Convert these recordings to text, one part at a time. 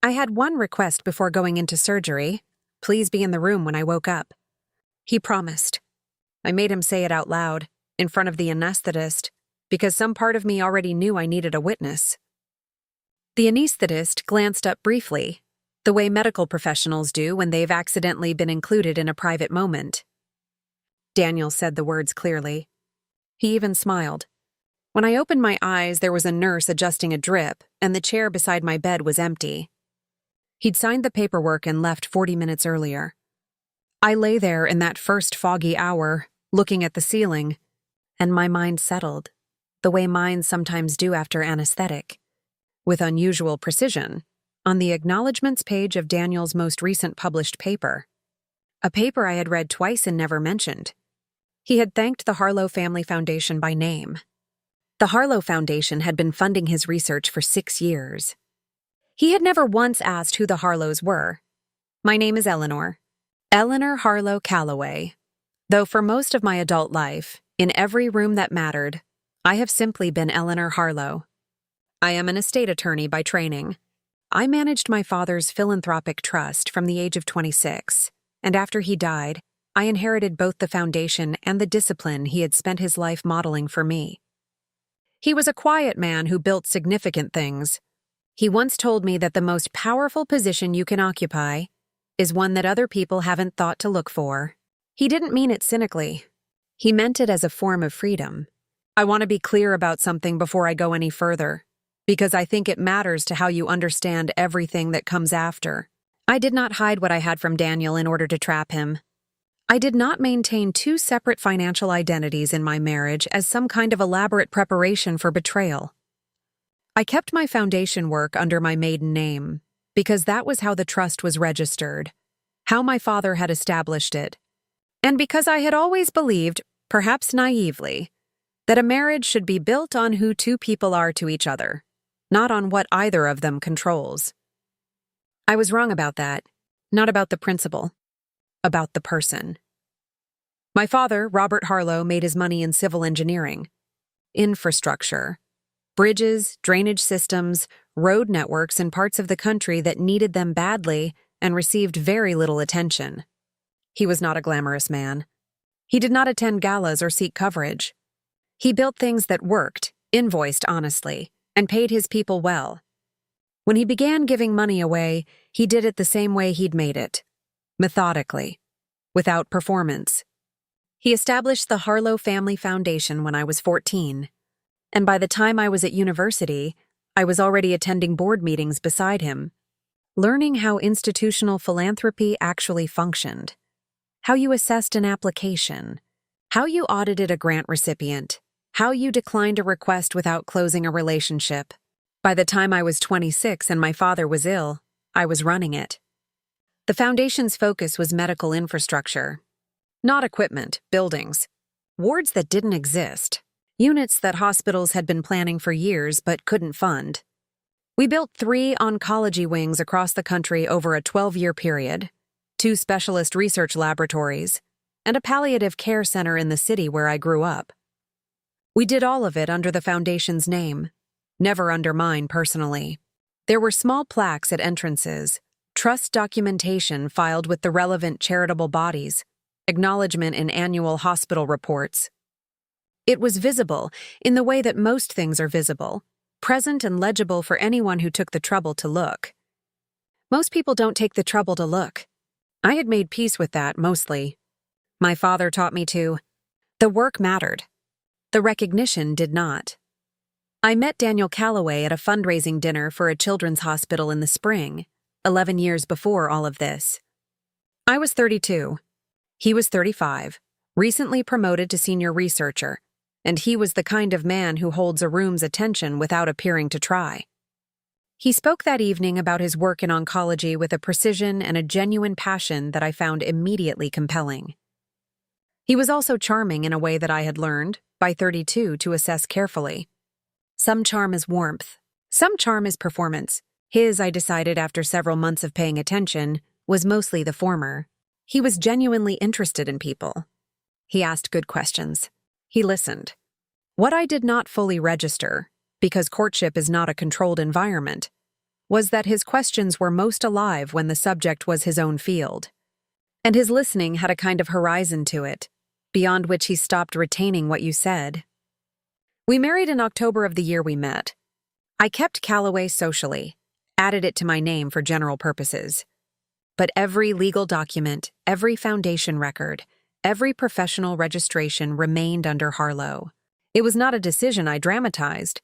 I had one request before going into surgery. Please be in the room when I woke up. He promised. I made him say it out loud, in front of the anesthetist, because some part of me already knew I needed a witness. The anesthetist glanced up briefly, the way medical professionals do when they've accidentally been included in a private moment. Daniel said the words clearly. He even smiled. When I opened my eyes, there was a nurse adjusting a drip, and the chair beside my bed was empty. He'd signed the paperwork and left 40 minutes earlier. I lay there in that first foggy hour, looking at the ceiling, and my mind settled, the way minds sometimes do after anesthetic, with unusual precision, on the acknowledgments page of Daniel's most recent published paper. A paper I had read twice and never mentioned. He had thanked the Harlow Family Foundation by name. The Harlow Foundation had been funding his research for 6 years. He had never once asked who the Harlows were. My name is Eleanor. Eleanor Harlow Calloway. Though for most of my adult life, in every room that mattered, I have simply been Eleanor Harlow. I am an estate attorney by training. I managed my father's philanthropic trust from the age of 26, and after he died, I inherited both the foundation and the discipline he had spent his life modeling for me. He was a quiet man who built significant things. He once told me that the most powerful position you can occupy is one that other people haven't thought to look for. He didn't mean it cynically. He meant it as a form of freedom. I want to be clear about something before I go any further, because I think it matters to how you understand everything that comes after. I did not hide what I had from Daniel in order to trap him. I did not maintain 2 separate financial identities in my marriage as some kind of elaborate preparation for betrayal. I kept my foundation work under my maiden name, because that was how the trust was registered, how my father had established it, and because I had always believed, perhaps naively, that a marriage should be built on who 2 people are to each other, not on what either of them controls. I was wrong about that, not about the principle, about the person. My father, Robert Harlow, made his money in civil engineering, infrastructure, bridges, drainage systems, road networks in parts of the country that needed them badly and received very little attention. He was not a glamorous man. He did not attend galas or seek coverage. He built things that worked, invoiced honestly, and paid his people well. When he began giving money away, he did it the same way he'd made it, methodically, without performance. He established the Harlow Family Foundation when I was 14, and by the time I was at university, I was already attending board meetings beside him, learning how institutional philanthropy actually functioned, how you assessed an application, how you audited a grant recipient, how you declined a request without closing a relationship. By the time I was 26 and my father was ill, I was running it. The foundation's focus was medical infrastructure, not equipment, buildings, wards that didn't exist, units that hospitals had been planning for years but couldn't fund. We built 3 oncology wings across the country over a 12-year period, 2 specialist research laboratories, and a palliative care center in the city where I grew up. We did all of it under the foundation's name, never under mine personally. There were small plaques at entrances, trust documentation filed with the relevant charitable bodies, acknowledgement in annual hospital reports. It was visible in the way that most things are visible, present and legible for anyone who took the trouble to look. Most people don't take the trouble to look. I had made peace with that, mostly. My father taught me to. The work mattered. The recognition did not. I met Daniel Calloway at a fundraising dinner for a children's hospital in the spring, 11 years before all of this. I was 32. He was 35, recently promoted to senior researcher, and he was the kind of man who holds a room's attention without appearing to try. He spoke that evening about his work in oncology with a precision and a genuine passion that I found immediately compelling. He was also charming in a way that I had learned, by 32, to assess carefully. Some charm is warmth. Some charm is performance. His, I decided after several months of paying attention, was mostly the former. He was genuinely interested in people. He asked good questions. He listened. What I did not fully register, because courtship is not a controlled environment, was that his questions were most alive when the subject was his own field. And his listening had a kind of horizon to it, beyond which he stopped retaining what you said. We married in October of the year we met. I kept Calloway socially, added it to my name for general purposes. But every legal document, every foundation record, every professional registration remained under Harlow. It was not a decision I dramatized.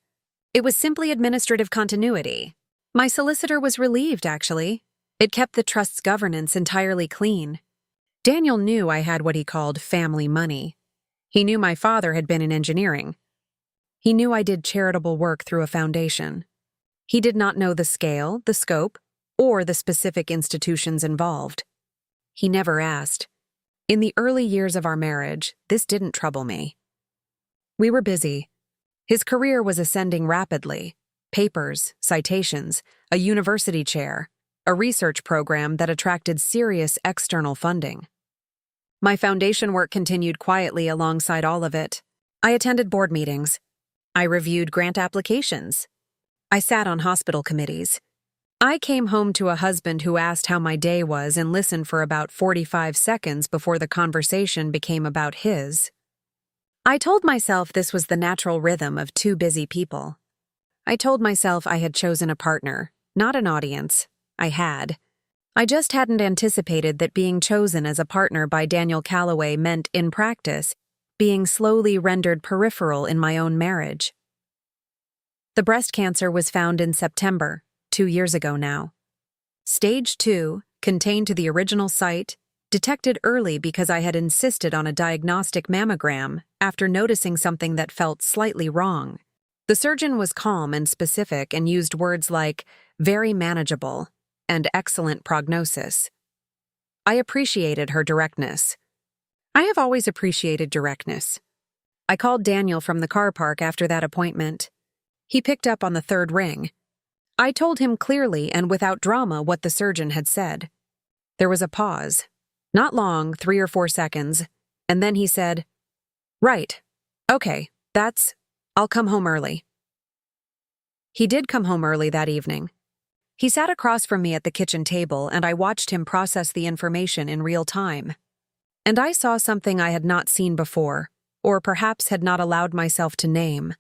It was simply administrative continuity. My solicitor was relieved, actually. It kept the trust's governance entirely clean. Daniel knew I had what he called family money. He knew my father had been in engineering. He knew I did charitable work through a foundation. He did not know the scale, the scope, or the specific institutions involved. He never asked. In the early years of our marriage, this didn't trouble me. We were busy. His career was ascending rapidly. Papers, citations, a university chair, a research program that attracted serious external funding. My foundation work continued quietly alongside all of it. I attended board meetings. I reviewed grant applications. I sat on hospital committees. I came home to a husband who asked how my day was and listened for about 45 seconds before the conversation became about his. I told myself this was the natural rhythm of two busy people. I told myself I had chosen a partner, not an audience. I had. I just hadn't anticipated that being chosen as a partner by Daniel Calloway meant, in practice, being slowly rendered peripheral in my own marriage. The breast cancer was found in September, 2 years ago now. Stage 2, contained to the original site, detected early because I had insisted on a diagnostic mammogram after noticing something that felt slightly wrong. The surgeon was calm and specific and used words like very manageable and excellent prognosis. I appreciated her directness. I have always appreciated directness. I called Daniel from the car park after that appointment. He picked up on the third ring. I told him clearly and without drama what the surgeon had said. There was a pause. Not long, 3 or 4 seconds, and then he said, "Right. Okay, I'll come home early." He did come home early that evening. He sat across from me at the kitchen table, and I watched him process the information in real time. And I saw something I had not seen before, or perhaps had not allowed myself to name.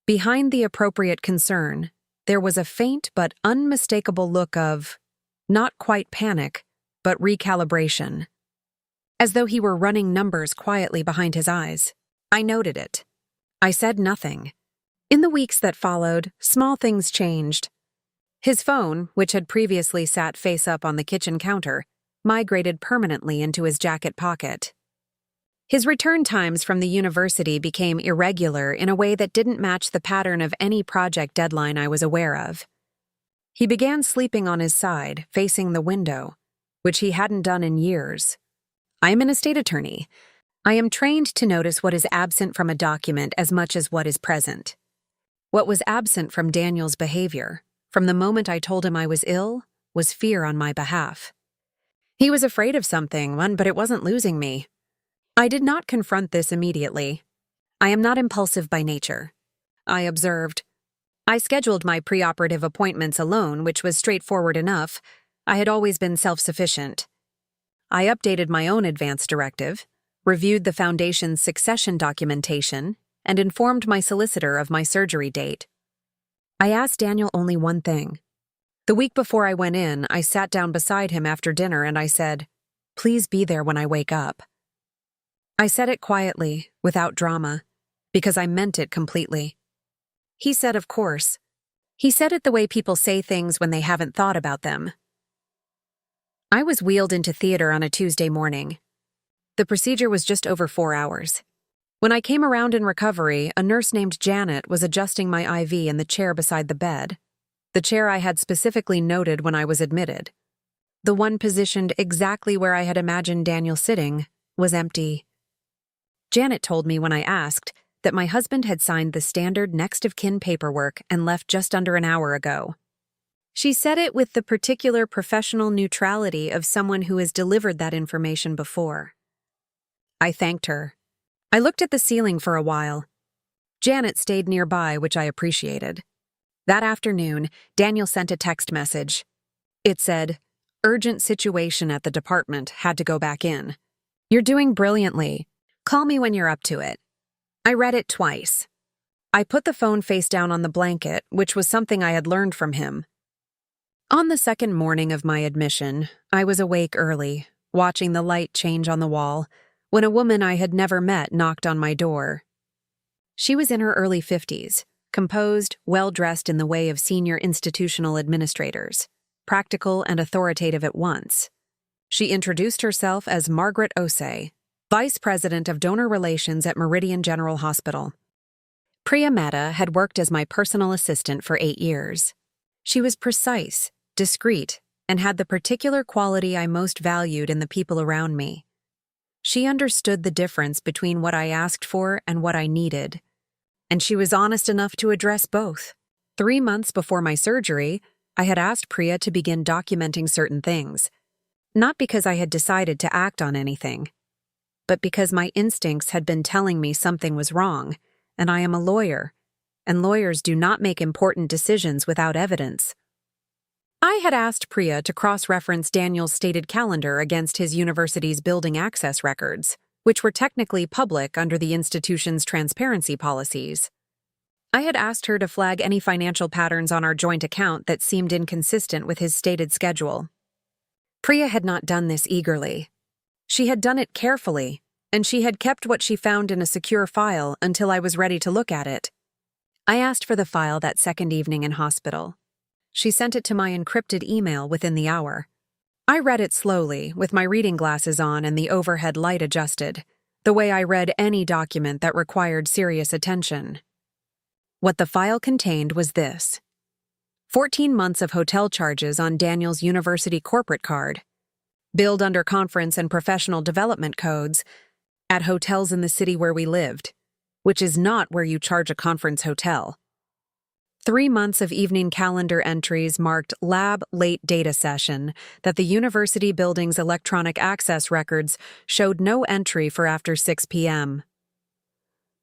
Behind the appropriate concern, there was a faint but unmistakable look of, not quite panic, but recalibration. As though he were running numbers quietly behind his eyes. I noted it. I said nothing. In the weeks that followed, small things changed. His phone, which had previously sat face up on the kitchen counter, migrated permanently into his jacket pocket. His return times from the university became irregular in a way that didn't match the pattern of any project deadline I was aware of. He began sleeping on his side, facing the window, which he hadn't done in years. I am an estate attorney. I am trained to notice what is absent from a document as much as what is present. What was absent from Daniel's behavior, from the moment I told him I was ill, was fear on my behalf. He was afraid of something, but it wasn't losing me. I did not confront this immediately. I am not impulsive by nature. I observed. I scheduled my preoperative appointments alone, which was straightforward enough. I had always been self-sufficient. I updated my own advance directive, reviewed the foundation's succession documentation, and informed my solicitor of my surgery date. I asked Daniel only one thing. The week before I went in, I sat down beside him after dinner and I said, "Please be there when I wake up." I said it quietly, without drama, because I meant it completely. He said, "Of course." He said it the way people say things when they haven't thought about them. I was wheeled into theater on a Tuesday morning. The procedure was just over 4 hours. When I came around in recovery, a nurse named Janet was adjusting my IV in the chair beside the bed, the chair I had specifically noted when I was admitted. The one positioned exactly where I had imagined Daniel sitting was empty. Janet told me when I asked that my husband had signed the standard next of kin paperwork and left just under an hour ago. She said it with the particular professional neutrality of someone who has delivered that information before. I thanked her. I looked at the ceiling for a while. Janet stayed nearby, which I appreciated. That afternoon, Daniel sent a text message. It said, "Urgent situation at the department, had to go back in. You're doing brilliantly. Call me when you're up to it." I read it twice. I put the phone face down on the blanket, which was something I had learned from him. On the second morning of my admission, I was awake early, watching the light change on the wall, when a woman I had never met knocked on my door. She was in her early 50s, composed, well-dressed in the way of senior institutional administrators, practical and authoritative at once. She introduced herself as Margaret Osei, Vice President of Donor Relations at Meridian General Hospital. Priya Mehta had worked as my personal assistant for 8 years. She was precise, discreet, and had the particular quality I most valued in the people around me. She understood the difference between what I asked for and what I needed, and she was honest enough to address both. 3 months before my surgery, I had asked Priya to begin documenting certain things, not because I had decided to act on anything, but because my instincts had been telling me something was wrong, and I am a lawyer, and lawyers do not make important decisions without evidence. I had asked Priya to cross-reference Daniel's stated calendar against his university's building access records, which were technically public under the institution's transparency policies. I had asked her to flag any financial patterns on our joint account that seemed inconsistent with his stated schedule. Priya had not done this eagerly. She had done it carefully, and she had kept what she found in a secure file until I was ready to look at it. I asked for the file that second evening in hospital. She sent it to my encrypted email within the hour. I read it slowly, with my reading glasses on and the overhead light adjusted, the way I read any document that required serious attention. What the file contained was this: 14 months of hotel charges on Daniel's university corporate card, billed under conference and professional development codes, at hotels in the city where we lived, which is not where you charge a conference hotel. 3 months of evening calendar entries marked lab late data session that the university building's electronic access records showed no entry for after 6 p.m.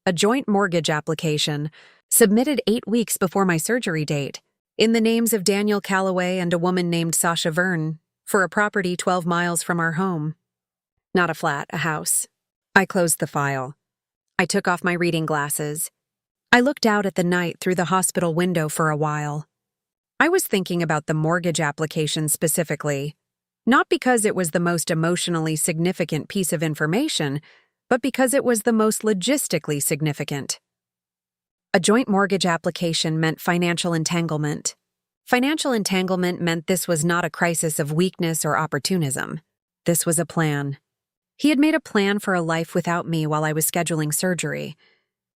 A joint mortgage application, submitted 8 weeks before my surgery date, in the names of Daniel Calloway and a woman named Sasha Verne, for a property 12 miles from our home. Not a flat, a house. I closed the file. I took off my reading glasses. I looked out at the night through the hospital window for a while. I was thinking about the mortgage application specifically, not because it was the most emotionally significant piece of information, but because it was the most logistically significant. A joint mortgage application meant financial entanglement. Financial entanglement meant this was not a crisis of weakness or opportunism. This was a plan. He had made a plan for a life without me while I was scheduling surgery.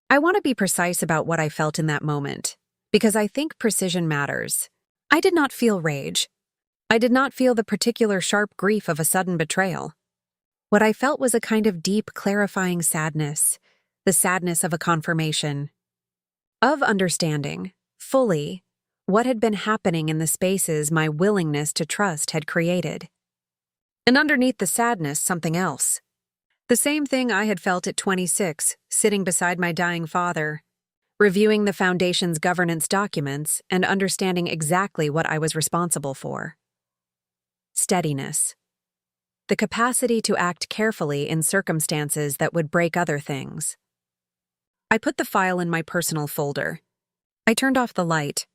I want to be precise about what I felt in that moment, because I think precision matters. I did not feel rage. I did not feel the particular sharp grief of a sudden betrayal. What I felt was a kind of deep, clarifying sadness, the sadness of a confirmation, of understanding, fully, what had been happening in the spaces my willingness to trust had created. And underneath the sadness, something else. The same thing I had felt at 26, sitting beside my dying father, reviewing the Foundation's governance documents and understanding exactly what I was responsible for. Steadiness. The capacity to act carefully in circumstances that would break other things. I put the file in my personal folder. I turned off the light.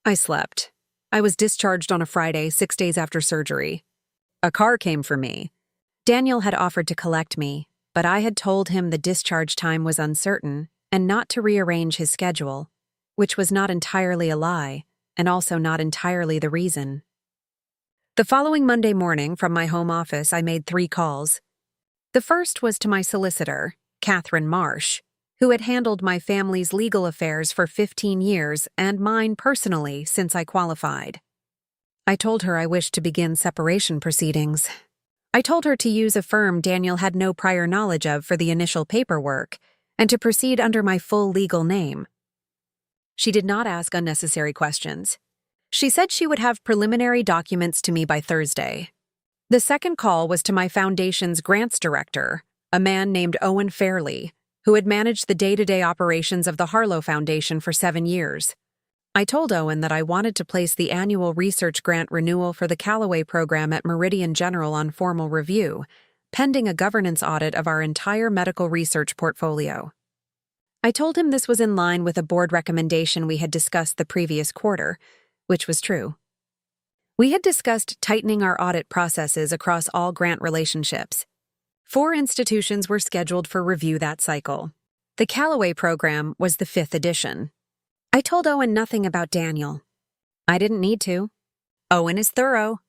I slept. I was discharged on a Friday, 6 days after surgery. A car came for me. Daniel had offered to collect me, but I had told him the discharge time was uncertain and not to rearrange his schedule, which was not entirely a lie and also not entirely the reason. The following Monday morning, from my home office, I made 3 calls. The first was to my solicitor, Catherine Marsh, who had handled my family's legal affairs for 15 years and mine personally since I qualified. I told her I wished to begin separation proceedings. I told her to use a firm Daniel had no prior knowledge of for the initial paperwork and to proceed under my full legal name. She did not ask unnecessary questions. She said she would have preliminary documents to me by Thursday. The second call was to my foundation's grants director, a man named Owen Fairley, who had managed the day-to-day operations of the Harlow Foundation for 7 years. I told Owen that I wanted to place the annual research grant renewal for the Callaway program at Meridian General on formal review, pending a governance audit of our entire medical research portfolio. I told him this was in line with a board recommendation we had discussed the previous quarter, which was true. We had discussed tightening our audit processes across all grant relationships. 4 institutions were scheduled for review that cycle. The Callaway program was the 5th edition. I told Owen nothing about Daniel. I didn't need to. Owen is thorough.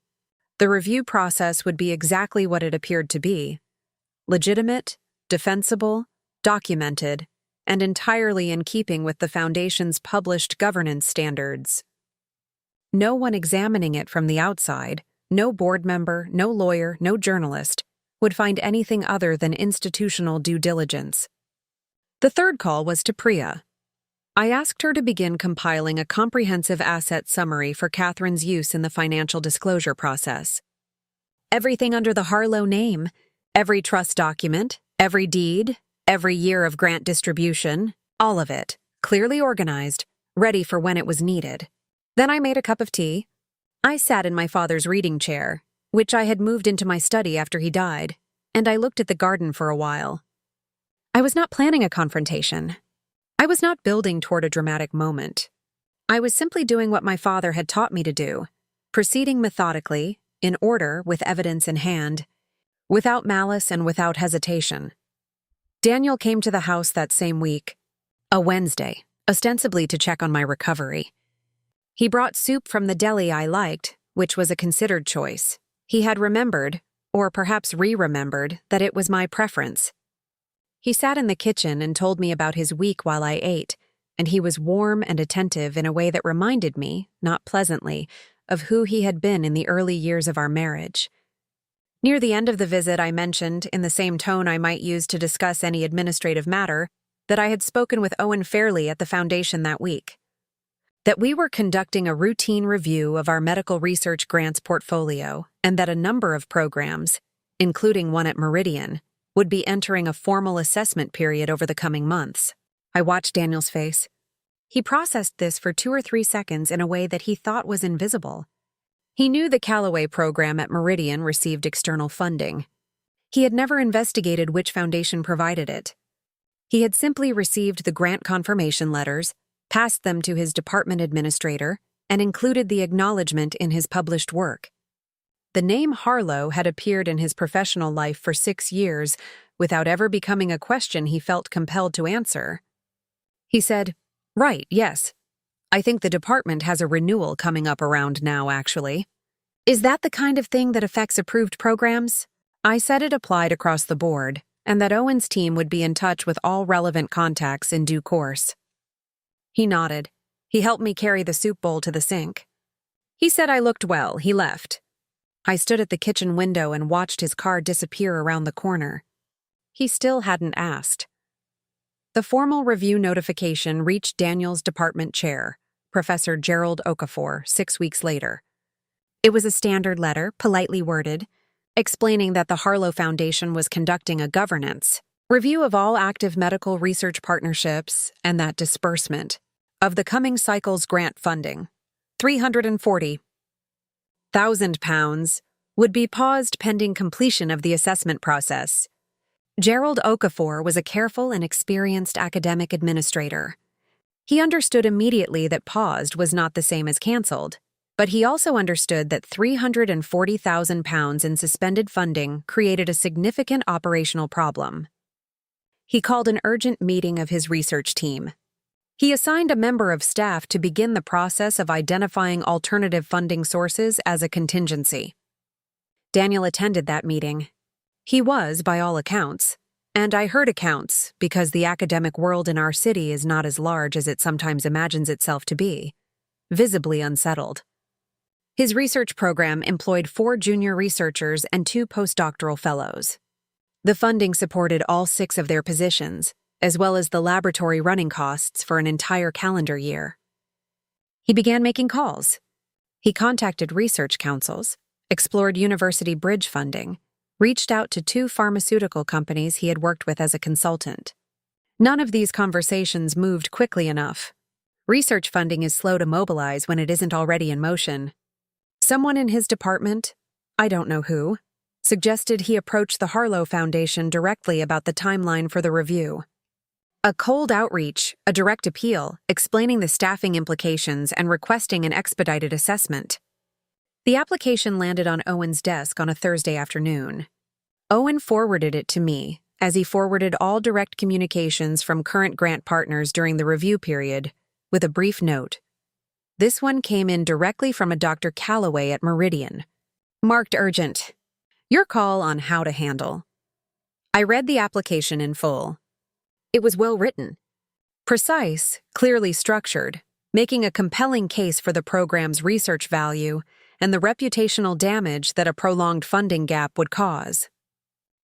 The review process would be exactly what it appeared to be: legitimate, defensible, documented, and entirely in keeping with the Foundation's published governance standards. No one examining it from the outside, no board member, no lawyer, no journalist, would find anything other than institutional due diligence. The third call was to Priya. I asked her to begin compiling a comprehensive asset summary for Catherine's use in the financial disclosure process. Everything under the Harlow name, every trust document, every deed, every year of grant distribution, all of it, clearly organized, ready for when it was needed. Then I made a cup of tea. I sat in my father's reading chair, which I had moved into my study after he died, and I looked at the garden for a while. I was not planning a confrontation. I was not building toward a dramatic moment. I was simply doing what my father had taught me to do, proceeding methodically, in order, with evidence in hand, without malice and without hesitation. Daniel came to the house that same week, a Wednesday, ostensibly to check on my recovery. He brought soup from the deli I liked, which was a considered choice. He had remembered, or perhaps re-remembered, that it was my preference. He sat in the kitchen and told me about his week while I ate, and he was warm and attentive in a way that reminded me, not pleasantly, of who he had been in the early years of our marriage. Near the end of the visit, I mentioned, in the same tone I might use to discuss any administrative matter, that I had spoken with Owen Fairley at the Foundation that week. That we were conducting a routine review of our medical research grants portfolio, and that a number of programs, including one at Meridian, would be entering a formal assessment period over the coming months. I watched Daniel's face. He processed this for 2 or 3 seconds in a way that he thought was invisible. He knew the Callaway program at Meridian received external funding. He had never investigated which foundation provided it. He had simply received the grant confirmation letters, passed them to his department administrator, and included the acknowledgement in his published work. The name Harlow had appeared in his professional life for 6 years without ever becoming a question he felt compelled to answer. He said, "Right, yes. I think the department has a renewal coming up around now, actually. Is that the kind of thing that affects approved programs?" I said it applied across the board, and that Owen's team would be in touch with all relevant contacts in due course. He nodded. He helped me carry the soup bowl to the sink. He said I looked well. He left. I stood at the kitchen window and watched his car disappear around the corner. He still hadn't asked. The formal review notification reached Daniel's department chair, Professor Gerald Okafor, 6 weeks later. It was a standard letter, politely worded, explaining that the Harlow Foundation was conducting a governance review of all active medical research partnerships and that disbursement of the coming cycle's grant funding, £340,000, would be paused pending completion of the assessment process. Gerald Okafor was a careful and experienced academic administrator. He understood immediately that paused was not the same as canceled, but he also understood that £340,000 in suspended funding created a significant operational problem. He called an urgent meeting of his research team. He assigned a member of staff to begin the process of identifying alternative funding sources as a contingency. Daniel attended that meeting. He was, by all accounts, and I heard accounts because the academic world in our city is not as large as it sometimes imagines itself to be, visibly unsettled. His research program employed 4 junior researchers and 2 postdoctoral fellows. The funding supported all 6 of their positions, as well as the laboratory running costs for an entire calendar year. He began making calls. He contacted research councils, explored university bridge funding, reached out to 2 pharmaceutical companies he had worked with as a consultant. None of these conversations moved quickly enough. Research funding is slow to mobilize when it isn't already in motion. Someone in his department, I don't know who, suggested he approach the Harlow Foundation directly about the timeline for the review. A cold outreach, a direct appeal, explaining the staffing implications and requesting an expedited assessment. The application landed on Owen's desk on a Thursday afternoon. Owen forwarded it to me, as he forwarded all direct communications from current grant partners during the review period, with a brief note. This one came in directly from a Dr. Calloway at Meridian. Marked urgent. Your call on how to handle. I read the application in full. It was well written. Precise, clearly structured, making a compelling case for the program's research value and the reputational damage that a prolonged funding gap would cause.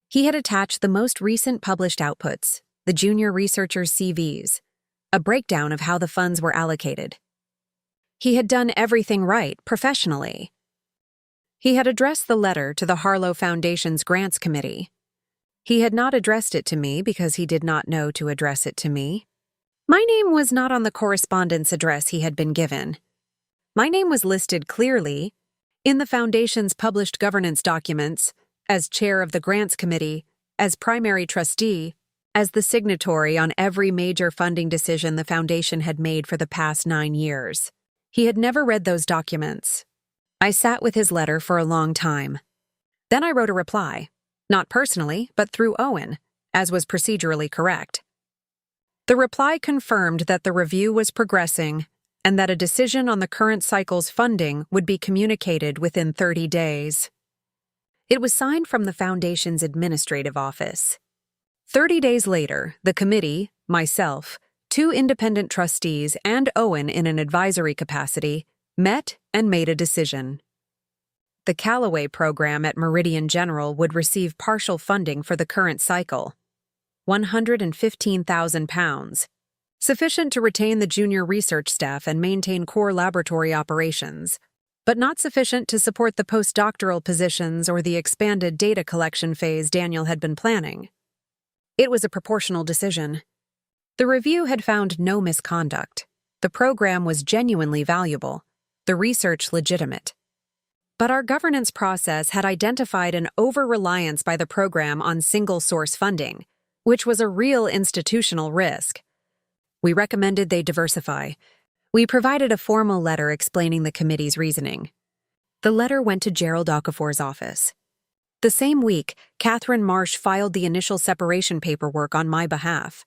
He had attached the most recent published outputs, the junior researchers' CVs, a breakdown of how the funds were allocated. He had done everything right professionally. He had addressed the letter to the Harlow Foundation's Grants Committee. He had not addressed it to me because he did not know to address it to me. My name was not on the correspondence address he had been given. My name was listed clearly in the Foundation's published governance documents, as chair of the Grants Committee, as primary trustee, as the signatory on every major funding decision the Foundation had made for the past 9 years. He had never read those documents. I sat with his letter for a long time. Then I wrote a reply. Not personally, but through Owen, as was procedurally correct. The reply confirmed that the review was progressing and that a decision on the current cycle's funding would be communicated within 30 days. It was signed from the Foundation's administrative office. 30 days later, the committee, myself, 2 independent trustees, and Owen in an advisory capacity met and made a decision. The Calloway program at Meridian General would receive partial funding for the current cycle, £115,000, sufficient to retain the junior research staff and maintain core laboratory operations, but not sufficient to support the postdoctoral positions or the expanded data collection phase Daniel had been planning. It was a proportional decision. The review had found no misconduct. The program was genuinely valuable, the research legitimate. But our governance process had identified an over-reliance by the program on single-source funding, which was a real institutional risk. We recommended they diversify. We provided a formal letter explaining the committee's reasoning. The letter went to Gerald Okafor's office. The same week, Catherine Marsh filed the initial separation paperwork on my behalf.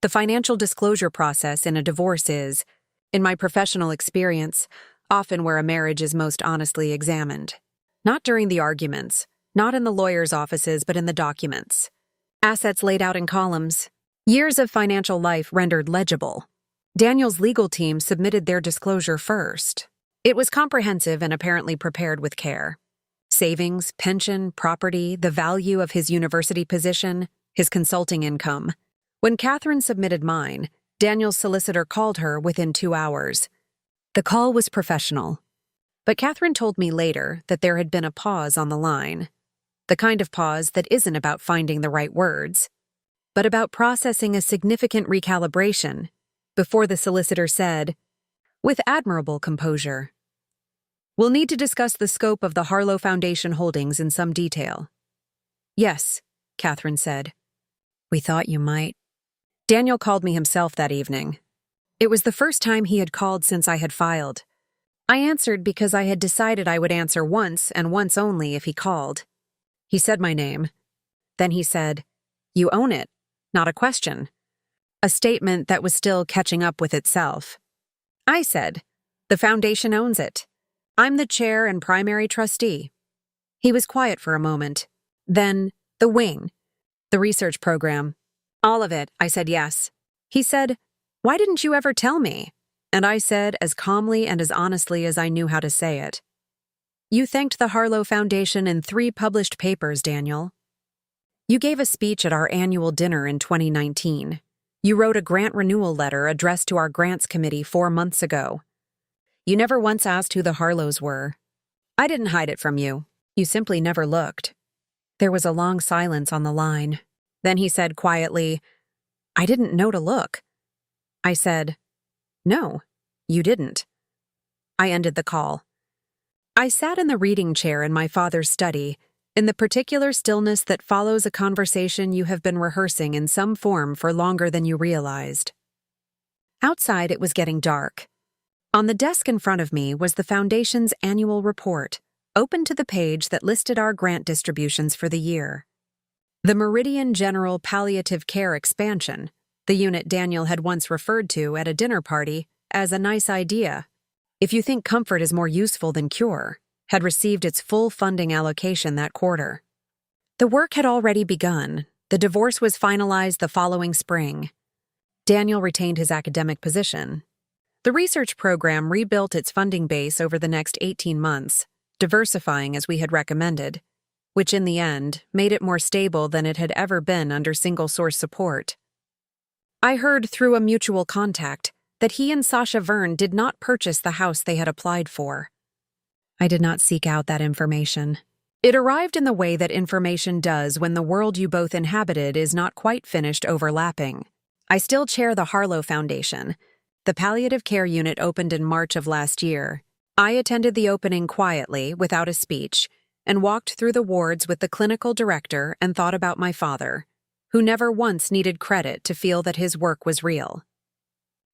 The financial disclosure process in a divorce is, in my professional experience, often where a marriage is most honestly examined. Not during the arguments, not in the lawyers' offices, but in the documents. Assets laid out in columns. Years of financial life rendered legible. Daniel's legal team submitted their disclosure first. It was comprehensive and apparently prepared with care. Savings, pension, property, the value of his university position, his consulting income. When Catherine submitted mine, Daniel's solicitor called her within 2 hours. The call was professional. But Catherine told me later that there had been a pause on the line. The kind of pause that isn't about finding the right words, but about processing a significant recalibration before the solicitor said, with admirable composure, "We'll need to discuss the scope of the Harlow Foundation holdings in some detail." "Yes," Catherine said. "We thought you might." Daniel called me himself that evening. It was the first time he had called since I had filed. I answered because I had decided I would answer once and once only if he called. He said my name. Then he said, "You own it, not a question." A statement that was still catching up with itself. I said, "The Foundation owns it. I'm the chair and primary trustee." He was quiet for a moment. Then, the wing. The research program. All of it, I said yes. He said, "Why didn't you ever tell me?" And I said, as calmly and as honestly as I knew how to say it, "You thanked the Harlow Foundation in 3 published papers, Daniel. You gave a speech at our annual dinner in 2019. You wrote a grant renewal letter addressed to our grants committee 4 months ago. You never once asked who the Harlows were. I didn't hide it from you. You simply never looked." There was a long silence on the line. Then he said quietly, "I didn't know to look." I said, No, you didn't. I ended the call. I sat in the reading chair in my father's study, in the particular stillness that follows a conversation you have been rehearsing in some form for longer than you realized. Outside, it was getting dark. On the desk in front of me was the Foundation's annual report, open to the page that listed our grant distributions for the year. The Meridian General Palliative Care Expansion, the unit Daniel had once referred to at a dinner party as a nice idea, if you think comfort is more useful than cure, had received its full funding allocation that quarter. The work had already begun. The divorce was finalized the following spring. Daniel retained his academic position. The research program rebuilt its funding base over the next 18 months, diversifying as we had recommended, which in the end made it more stable than it had ever been under single-source support. I heard through a mutual contact that he and Sasha Verne did not purchase the house they had applied for. I did not seek out that information. It arrived in the way that information does when the world you both inhabited is not quite finished overlapping. I still chair the Harlow Foundation. The palliative care unit opened in March of last year. I attended the opening quietly, without a speech, and walked through the wards with the clinical director and thought about my father, who never once needed credit to feel that his work was real.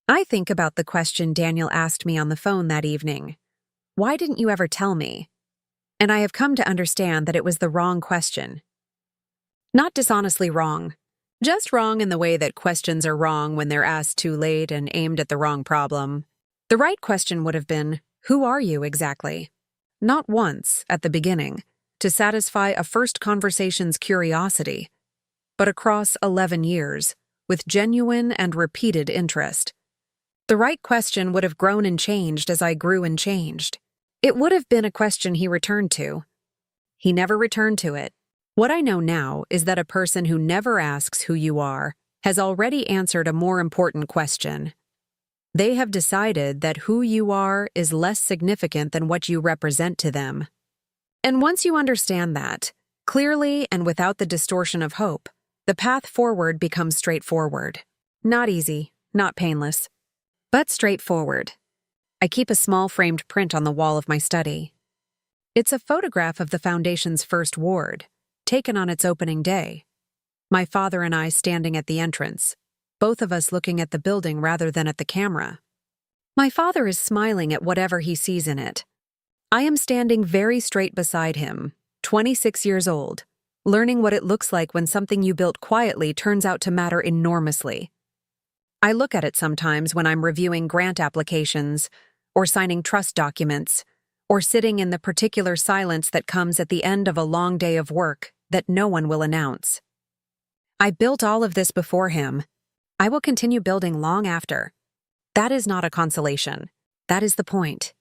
I think about the question Daniel asked me on the phone that evening. Why didn't you ever tell me? And I have come to understand that it was the wrong question. Not dishonestly wrong, just wrong in the way that questions are wrong when they're asked too late and aimed at the wrong problem. The right question would have been, who are you exactly? Not once, at the beginning, to satisfy a first conversation's curiosity, but across 11 years, with genuine and repeated interest. The right question would have grown and changed as I grew and changed. It would have been a question he returned to. He never returned to it. What I know now is that a person who never asks who you are has already answered a more important question. They have decided that who you are is less significant than what you represent to them. And once you understand that, clearly and without the distortion of hope, the path forward becomes straightforward. Not easy, not painless, but straightforward. I keep a small framed print on the wall of my study. It's a photograph of the Foundation's first ward, taken on its opening day. My father and I standing at the entrance, both of us looking at the building rather than at the camera. My father is smiling at whatever he sees in it. I am standing very straight beside him, 26 years old, learning what it looks like when something you built quietly turns out to matter enormously. I look at it sometimes when I'm reviewing grant applications, or signing trust documents, or sitting in the particular silence that comes at the end of a long day of work that no one will announce. I built all of this before him. I will continue building long after. That is not a consolation. That is the point.